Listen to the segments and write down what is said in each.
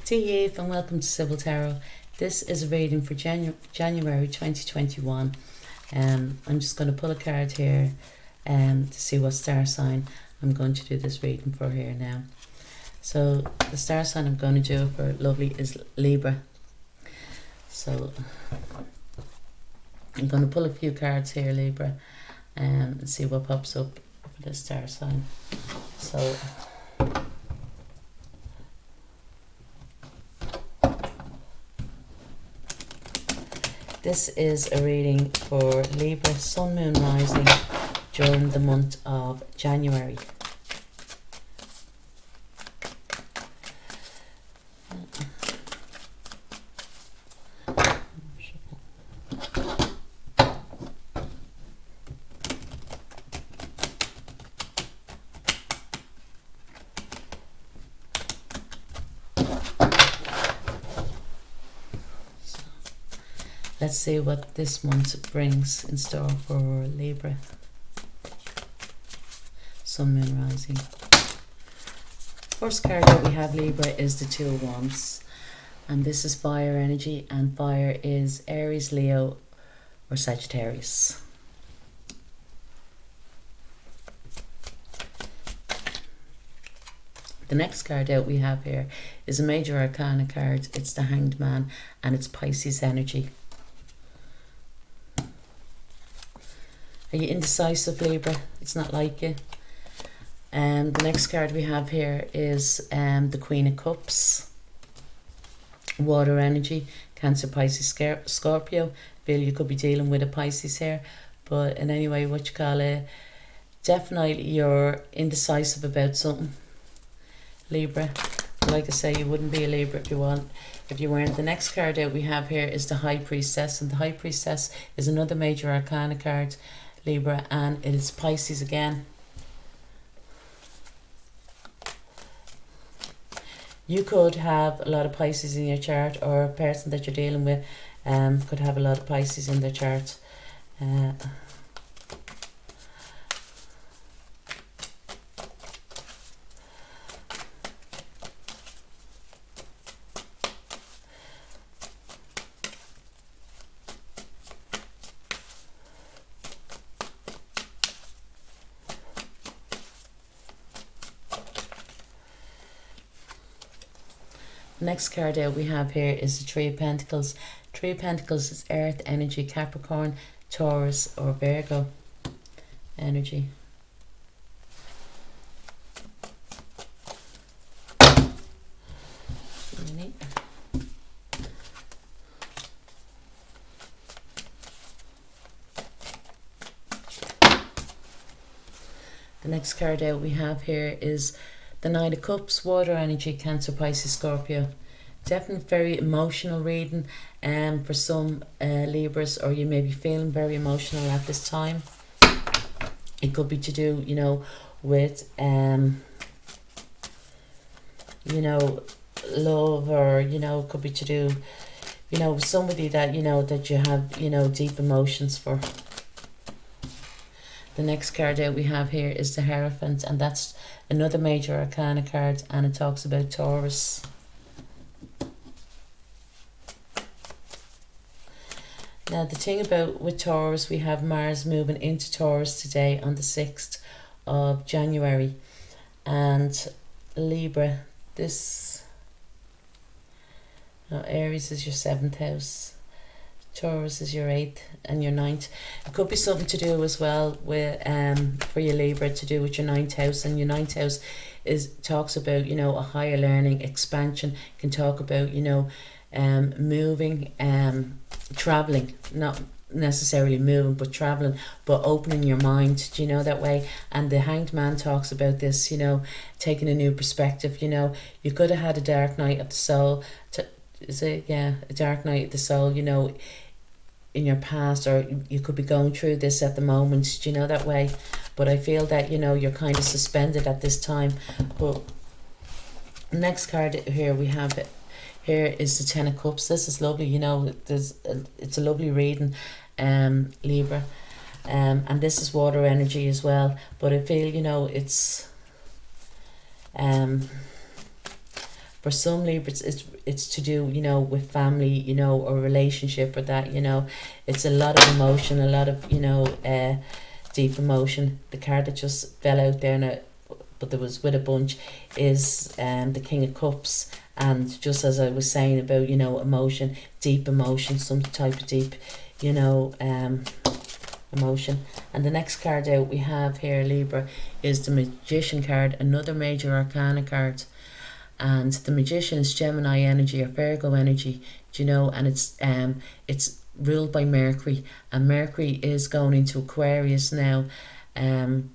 Tea and welcome to Sibyl Tarot. This is a reading for January 2021. I'm just going to pull a card here to see what star sign I'm going to do this reading for here now. So the star sign I'm going to do for lovely is Libra. So I'm going to pull a few cards here, Libra, and see what pops up for the star sign. So this is a reading for Libra, Sun, Moon, Rising during the month of January. Let's see what this month brings in store for Libra. Sun, Moon, Rising. First card that we have, Libra, is the Two of Wands. And this is fire energy, and fire is Aries, Leo or Sagittarius. The next card out we have here is a major arcana card. It's the Hanged Man and it's Pisces energy. Are you indecisive, Libra? It's not like you. The next card we have here is the Queen of Cups. Water energy, Cancer, Pisces, Scorpio. Bill, you could be dealing with a Pisces here. But in any way, what you call it, definitely you're indecisive about something, Libra. Like I say, you wouldn't be a Libra if you weren't. The next card out we have here is the High Priestess. And the High Priestess is another major arcana card, Libra, and it is Pisces again. You could have a lot of Pisces in your chart, or a person that you're dealing with could have a lot of Pisces in their chart. Next card out we have here is the Three of Pentacles. Three of Pentacles is earth energy, Capricorn, Taurus or Virgo energy. The next card out we have here is the Knight of Cups, water energy, Cancer, Pisces, Scorpio. Definitely very emotional reading for some Libras, or you may be feeling very emotional at this time. It could be to do, with, love, or, it could be to do, with somebody that, that you have, deep emotions for. The next card out we have here is the Hierophant, and that's another major arcana card, and it talks about Taurus. Now the thing about with Taurus, we have Mars moving into Taurus today on the 6th of January, and Libra, Aries is your 7th house, Taurus is your 8th and your 9th. It could be something to do as well with for your Libra, to do with your 9th house, and your 9th house talks about a higher learning, expansion. It can talk about moving, traveling, not necessarily moving but traveling, but opening your mind, that way. And the Hanged Man talks about this, taking a new perspective. You could have had a dark night of the soul, a dark night of the soul, in your past, or you could be going through this at the moment, that way. But I feel that you're kind of suspended at this time. But next card here we have it here is the Ten of Cups. This is lovely, it's a lovely reading, Libra, and this is water energy as well. But I feel it's For some Libras, it's to do, you know, with family, you know, or relationship or that, you know. It's a lot of emotion, a lot of, you know, deep emotion. The card that just fell out there now, but there was with a bunch, is the King of Cups. And just as I was saying about, you know, emotion, deep emotion, some type of deep, you know, emotion. And the next card out we have here, Libra, is the Magician card, another major arcana card. And the Magician is Gemini energy or Virgo energy, do you know, and it's ruled by Mercury, and Mercury is going into Aquarius now. It's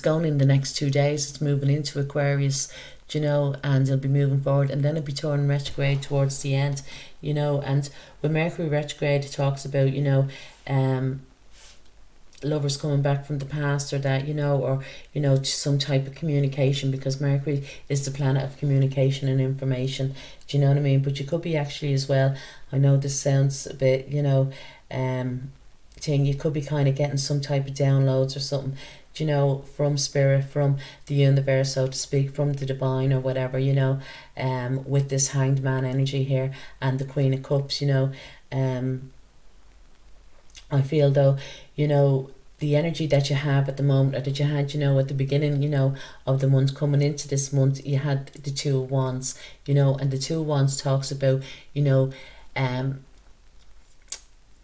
going in the next 2 days, it's moving into Aquarius, you know, and it'll be moving forward, and then it'll be turning retrograde towards the end, you know. And with Mercury retrograde, it talks about, you know, lovers coming back from the past or that, you know, or, you know, some type of communication, because Mercury is the planet of communication and information, do you know what I mean? But you could be actually as well, I know this sounds a bit, you know, thing, you could be kind of getting some type of downloads or something, you know, from spirit, from the universe, so to speak, from the divine or whatever, you know, with this Hanged Man energy here and the Queen of Cups, you know. I feel though, you know, the energy that you have at the moment, or that you had, you know, at the beginning, you know, of the month, coming into this month, you had the Two of Wands, you know, and the Two of Wands talks about, you know,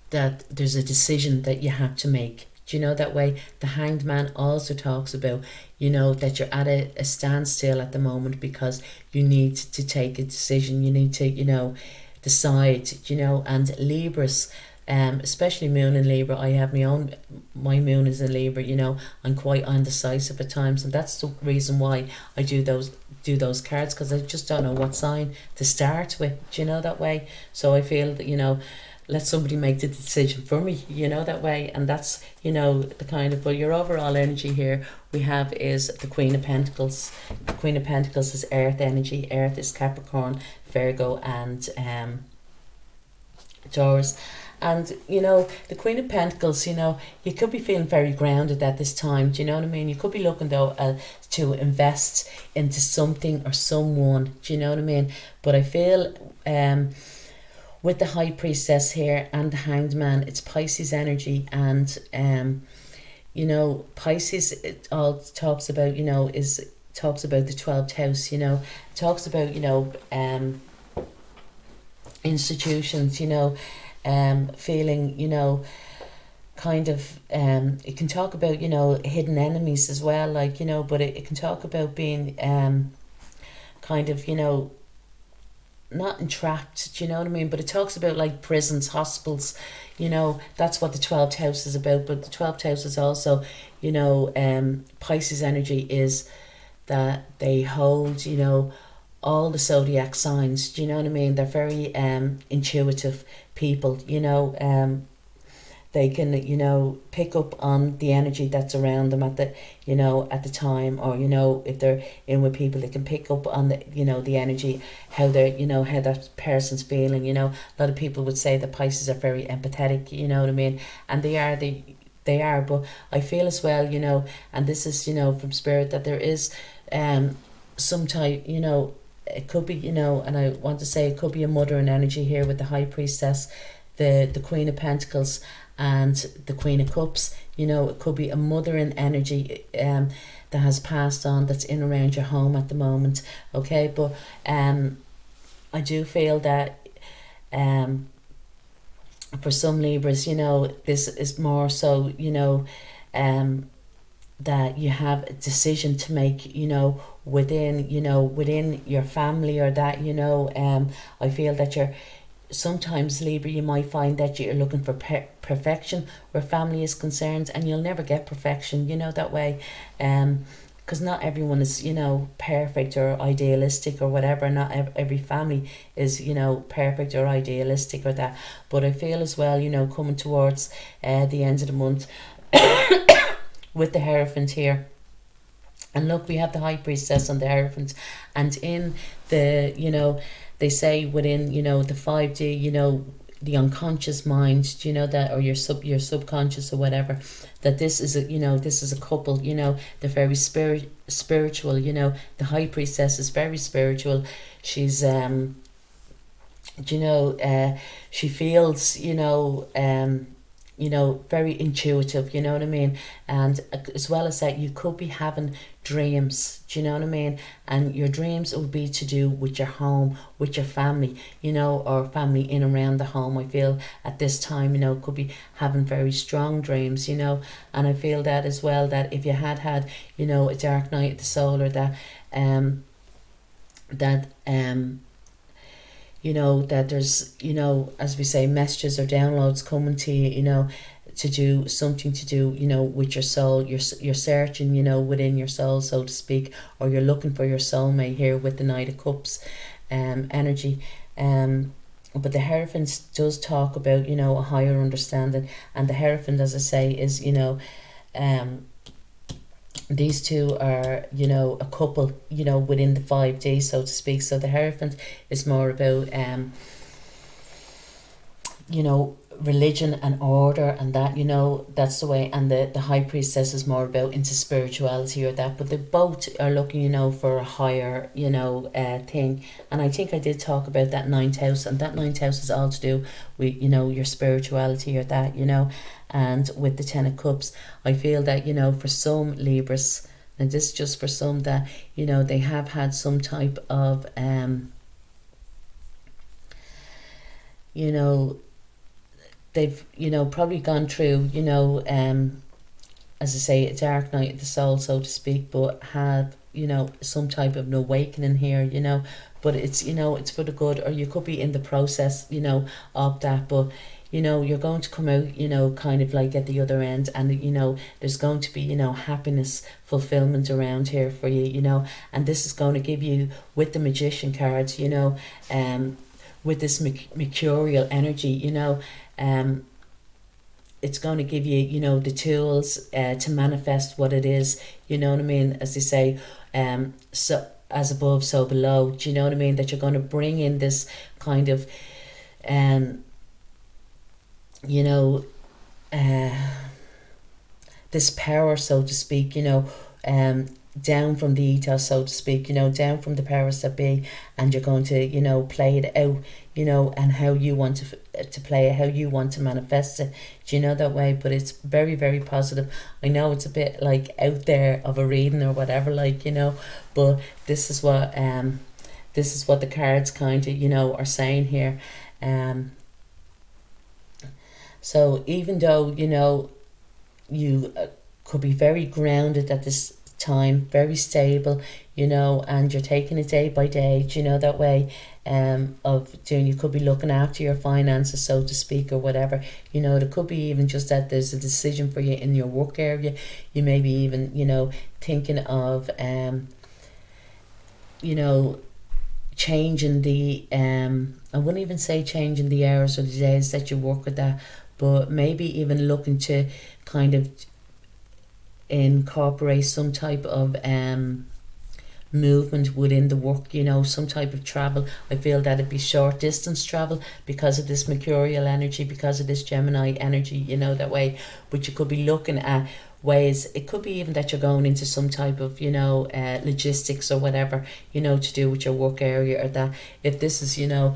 that there's a decision that you have to make. Do you know that way? The Hanged Man also talks about, you know, that you're at a standstill at the moment because you need to take a decision. You need to, you know, decide, you know. And Libras, especially Moon in Libra, I have my Moon is in Libra, you know. I'm quite undecisive at times, and that's the reason why I do those cards, because I just don't know what sign to start with. Do you know that way? So I feel that, you know, let somebody make the decision for me, you know, that way. And that's, you know, the kind of, but your overall energy here we have is the Queen of Pentacles. The Queen of Pentacles is earth energy. Earth is Capricorn, Virgo and Taurus. And, you know, the Queen of Pentacles, you know, you could be feeling very grounded at this time, do you know what I mean? You could be looking though to invest into something or someone, do you know what I mean? But I feel with the High Priestess here and the Hanged Man, it's Pisces energy. And you know, Pisces, it all talks about, you know, talks about the 12th house, you know. It talks about, you know, institutions, you know, feeling, you know, kind of it can talk about, you know, hidden enemies as well, like, you know. But it can talk about being kind of, you know, not entrapped, do you know what I mean? But it talks about like prisons, hospitals, you know. That's what the 12th house is about. But the 12th house is also, you know, Pisces energy is that they hold, you know, all the zodiac signs, do you know what I mean? They're very intuitive people, you know. They can, you know, pick up on the energy that's around them at the, you know, at the time, or, you know, if they're in with people, they can pick up on the, you know, the energy, how they're, you know, how that person's feeling, you know. A lot of people would say that Pisces are very empathetic, you know what I mean? And they are, but I feel as well, you know, and this is, you know, from spirit, that there is some type, you know, it could be, you know, and I want to say it could be a mothering energy here with the High Priestess, the Queen of Pentacles and the Queen of Cups. You know, it could be a mothering energy that has passed on, that's in around your home at the moment, okay? But I do feel that for some Libras, you know, this is more so, you know, that you have a decision to make, you know, within your family, or that, you know, I feel that you're sometimes, Libra, you might find that you're looking for perfection where family is concerned, and you'll never get perfection, you know, that way, because not everyone is, you know, perfect or idealistic or whatever. Not every family is, you know, perfect or idealistic or that. But I feel as well, you know, coming towards the end of the month with the Hierophant here. And look, we have the High Priestess and the Hierophant, and in the, you know, they say within, you know, the 5D, you know, the unconscious mind, do you know that, or your subconscious or whatever, that this is a couple, you know, they're very spiritual, you know, the high priestess is very spiritual. She's she feels, very intuitive, you know what I mean? And as well as that, you could be having dreams, do you know what I mean? And your dreams will be to do with your home, with your family, you know, or family in and around the home. I feel at this time, you know, could be having very strong dreams, you know. And I feel that as well, that if you had, you know, a dark night of the soul, or that you know, that there's, you know, as we say, messages or downloads coming to you, you know, to do something to do, you know, with your soul. You're searching, you know, within your soul, so to speak, or you're looking for your soulmate here with the Knight of Cups energy. But the Hierophant does talk about, you know, a higher understanding. And the Hierophant, as I say, is, you know, these two are, you know, a couple, you know, within the 5D, so to speak. So the Hierophant is more about, you know, religion and order and that, you know, that's the way. And the High Priestess is more about into spirituality or that. But they both are looking, you know, for a higher, you know, thing. And I think I did talk about that 9th house. And that 9th house is all to do with, you know, your spirituality or that, you know. And with the 10 of Cups, I feel that, you know, for some Libras, and this is just for some, that, you know, they have had some type of, you know, they've, you know, probably gone through, you know, as I say, a dark night of the soul, so to speak, but have, you know, some type of an awakening here, you know. But it's, you know, it's for the good, or you could be in the process, you know, of that. But, you know, you're going to come out, you know, kind of like at the other end, and, you know, there's going to be, you know, happiness, fulfillment around here for you, you know. And this is going to give you, with the Magician cards, you know, with this mercurial energy, you know, it's going to give you, you know, the tools to manifest what it is, you know what I mean, as they say, so as above, so below, do you know what I mean, that you're going to bring in this kind of, you know, this power, so to speak, you know, down from the ethos, so to speak, you know, down from the powers that be, and you're going to, you know, play it out, you know, and how you want to play it, how you want to manifest it, do you know, that way. But it's very, very positive. I know it's a bit like out there of a reading or whatever, like, you know, but this is what the cards kind of, you know, are saying here. So even though, you know, you could be very grounded at this time, very stable, you know, and you're taking it day by day, do you know, that way, of doing, you could be looking after your finances, so to speak, or whatever, you know. It could be even just that there's a decision for you in your work area. You may be even, you know, thinking of, you know, changing the, I wouldn't even say changing the hours or the days that you work with that, but maybe even looking to kind of incorporate some type of movement within the work, you know, some type of travel. I feel that it'd be short distance travel because of this mercurial energy, because of this Gemini energy, you know, that way. But you could be looking at ways, it could be even that you're going into some type of, you know, logistics or whatever, you know, to do with your work area, or that if this is, you know,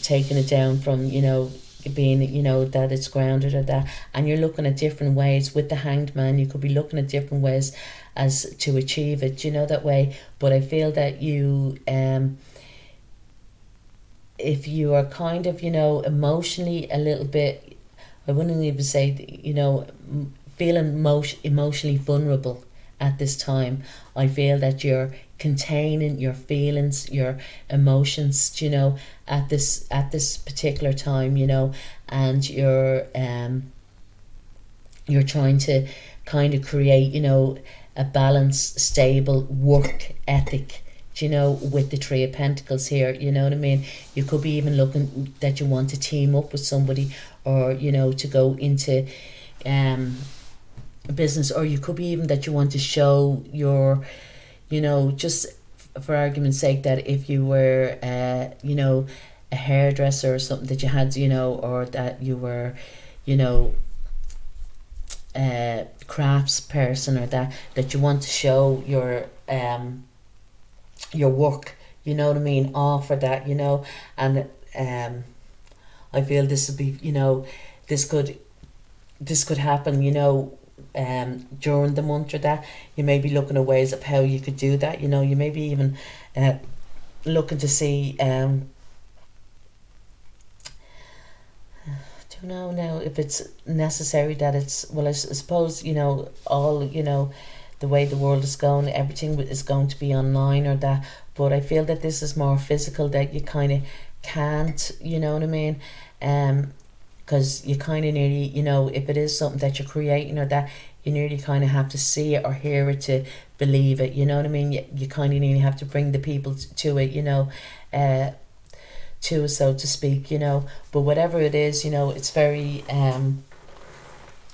taking it down from, you know, being, you know, that it's grounded or that, and you're looking at different ways with the Hanged Man. You could be looking at different ways as to achieve it, you know, that way. But I feel that you, if you are kind of, you know, emotionally a little bit, I wouldn't even say, you know, feeling emotionally vulnerable at this time, I feel that you're containing your feelings, your emotions, you know, at this particular time, you know, and you're trying to kind of create, you know, a balanced, stable work ethic, you know, with the Three of Pentacles here, you know what I mean. You could be even looking that you want to team up with somebody, or, you know, to go into business, or you could be even that you want to show your, you know, just for argument's sake, that if you were you know, a hairdresser or something that you had, you know, or that you were, you know, a crafts person, or that you want to show your work, you know what I mean, off for that, you know. And I feel this would be, you know, this could happen, you know, during the month, or that you may be looking at ways of how you could do that, you know. You may be even looking to see don't know now if it's necessary that it's, well, I suppose, you know, all, you know, the way the world is going, everything is going to be online or that, but I feel that this is more physical, that you kind of can't, you know what I mean, because you kind of nearly, you know, if it is something that you're creating or that, you nearly kind of have to see it or hear it to believe it, you know what I mean. You kind of nearly have to bring the people to it, you know, to it, so to speak, you know. But whatever it is, you know, it's very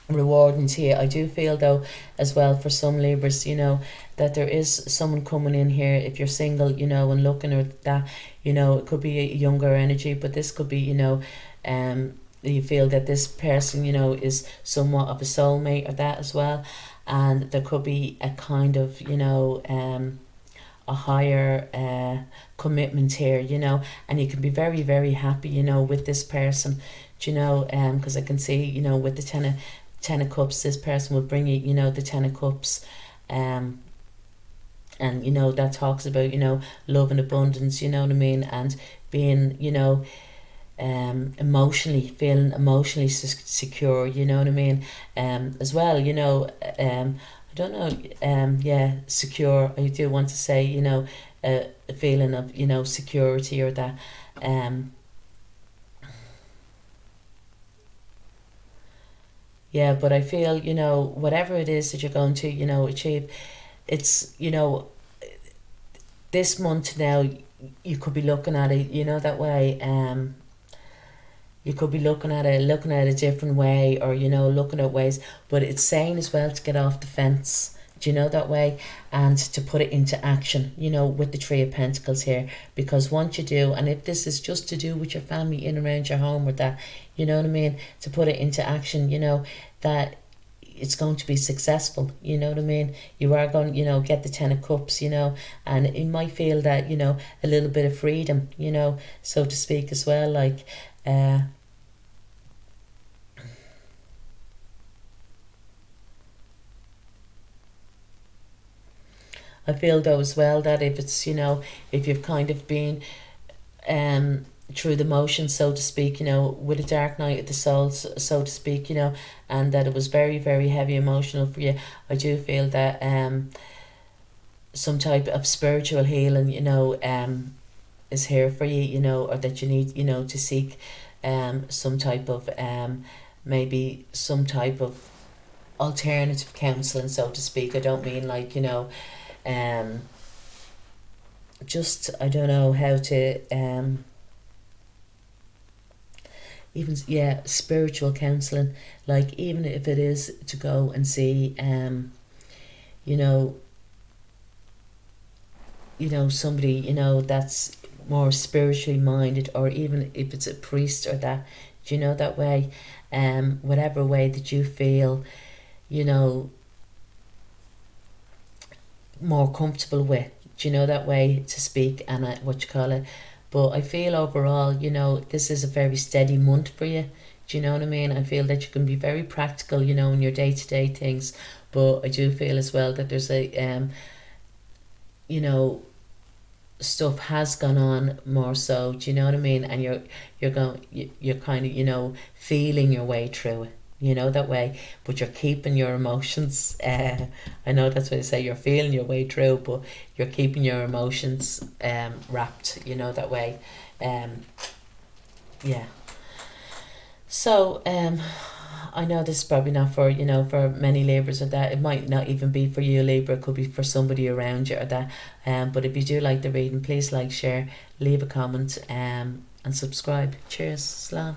rewarding to you. I do feel though as well for some Libras, you know, that there is someone coming in here, if you're single, you know, and looking at that, you know, it could be a younger energy, but this could be, you know, you feel that this person, you know, is somewhat of a soulmate or that as well, and there could be a kind of, you know, a higher commitment here, you know, and you can be very, very happy, you know, with this person, you know, because I can see, you know, with the ten of cups, this person will bring you, you know, the 10 of cups, and you know, that talks about, you know, love and abundance, you know what I mean, and being, you know, feeling emotionally secure, you know what I mean, as well, you know, I don't know, yeah, secure, I do want to say, you know, a feeling of, you know, security or that, yeah, but I feel, you know, whatever it is that you're going to, you know, achieve, it's, you know, this month now, you could be looking at it, you know, that way, you could be looking at it a different way, or, you know, looking at ways, but it's saying as well to get off the fence, do you know, that way, and to put it into action, you know, with the 3 of Pentacles here, because once you do, and if this is just to do with your family in around your home or that, you know what I mean, to put it into action, you know, that it's going to be successful, you know what I mean, you are going, you know, get the 10 of Cups, you know, and it might feel that, you know, a little bit of freedom, you know, so to speak as well, like, I feel though as well that if it's, you know, if you've kind of been through the motions, so to speak, you know, with a dark night of the soul, so to speak, you know, and that it was very, very heavy emotional for you, I do feel that some type of spiritual healing, you know, is here for you, you know, or that you need, you know, to seek some type of maybe some type of alternative counselling, so to speak. I don't mean like, you know, just, I don't know how to even, yeah, spiritual counselling, like even if it is to go and see you know, somebody, you know, that's more spiritually minded, or even if it's a priest or that, do you know, that way, whatever way that you feel, you know, more comfortable with, do you know, that way to speak, and what you call it. But I feel overall, you know, this is a very steady month for you, do you know what I mean. I feel that you can be very practical, you know, in your day-to-day things, but I do feel as well that there's a you know, stuff has gone on more so, do you know what I mean, and you're kind of, you know, feeling your way through it, you know, that way, but you're keeping your emotions, I know that's what I say, you're feeling your way through, but you're keeping your emotions wrapped, you know, that way, yeah. So I know this is probably not for, you know, for many Libras or that, it might not even be for you, Libra, it could be for somebody around you or that, but if you do like the reading, please like, share, leave a comment, and subscribe. Cheers, Slán.